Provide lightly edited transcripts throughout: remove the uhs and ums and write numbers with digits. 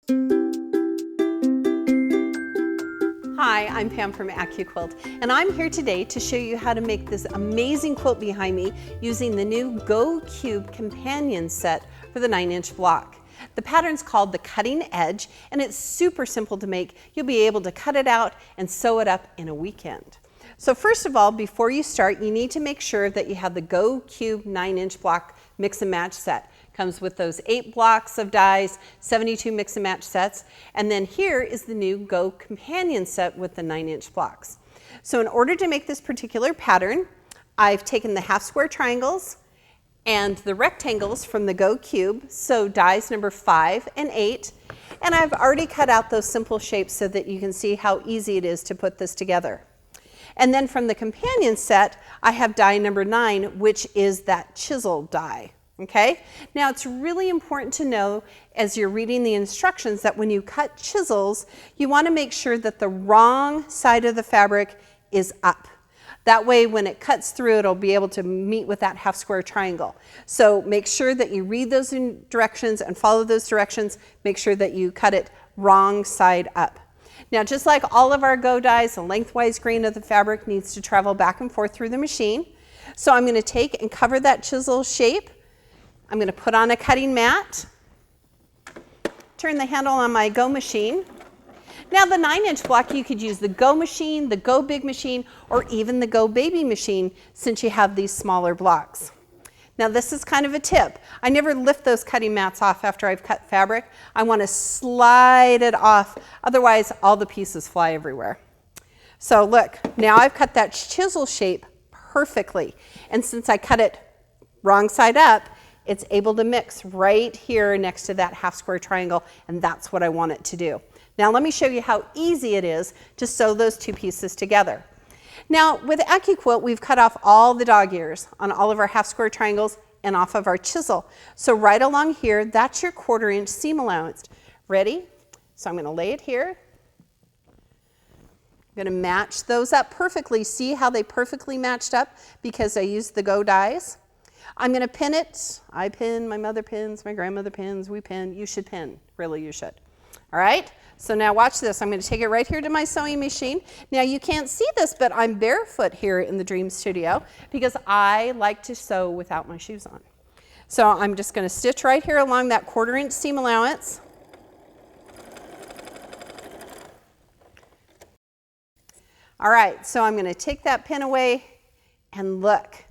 Hi, I'm Pam from AccuQuilt, and I'm here today to show you how to make this amazing quilt behind me using the new Go Cube companion set for the 9-inch block. The pattern's called the Cutting Edge, and it's super simple to make. You'll be able to cut it out and sew it up in a weekend. So first of all, before you start, you need to make sure that you have the Go Cube 9-inch block mix and match set. Comes with those 8 blocks of dies, 72 mix and match sets, and then here is the new Go companion set with the 9-inch blocks. So in order to make this particular pattern, I've taken the half square triangles and the rectangles from the Go Cube, so dies number 5 and 8, and I've already cut out those simple shapes so that you can see how easy it is to put this together. And then from the companion set, I have die number 9, which is that chisel die. Okay? Now it's really important to know as you're reading the instructions that when you cut chisels, you want to make sure that the wrong side of the fabric is up. That way when it cuts through, it'll be able to meet with that half square triangle. So make sure that you read those directions and follow those directions. Make sure that you cut it wrong side up. Now just like all of our Go dies, the lengthwise grain of the fabric needs to travel back and forth through the machine. So I'm going to take and cover that chisel shape. I'm going to put on a cutting mat, turn the handle on my Go machine. Now the 9-inch block, you could use the Go machine, the Go big machine, or even the Go baby machine since you have these smaller blocks. Now this is kind of a tip. I never lift those cutting mats off after I've cut fabric. I want to slide it off, otherwise all the pieces fly everywhere. So look, now I've cut that chisel shape perfectly. And since I cut it wrong side up, it's able to mix right here next to that half square triangle, and that's what I want it to do. Now let me show you how easy it is to sew those two pieces together. Now with AccuQuilt, we've cut off all the dog ears on all of our half square triangles and off of our chisel. So right along here, that's your 1/4 inch seam allowance. Ready? So I'm going to lay it here. I'm going to match those up perfectly. See how they perfectly matched up because I used the Go dies? I'm going to pin it. I pin, my mother pins, my grandmother pins, we pin. You should pin. Really, you should. All right? So now watch this. I'm going to take it right here to my sewing machine. Now you can't see this, but I'm barefoot here in the Dream Studio because I like to sew without my shoes on. So I'm just going to stitch right here along that 1/4 inch seam allowance. All right, so I'm going to take that pin away and look.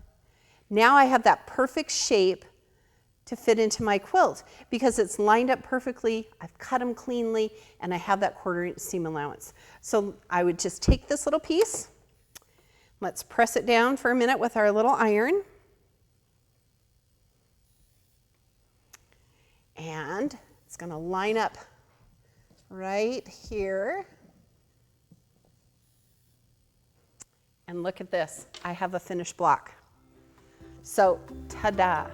Now I have that perfect shape to fit into my quilt because it's lined up perfectly, I've cut them cleanly, and I have that 1/4 inch seam allowance. So I would just take this little piece, let's press it down for a minute with our little iron. And it's going to line up right here. And look at this, I have a finished block. So, ta-da!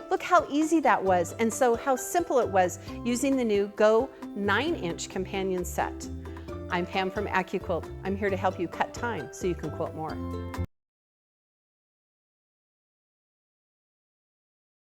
Look how easy that was, and so how simple it was using the new Go 9-inch companion set. I'm Pam from AccuQuilt. I'm here to help you cut time so you can quilt more.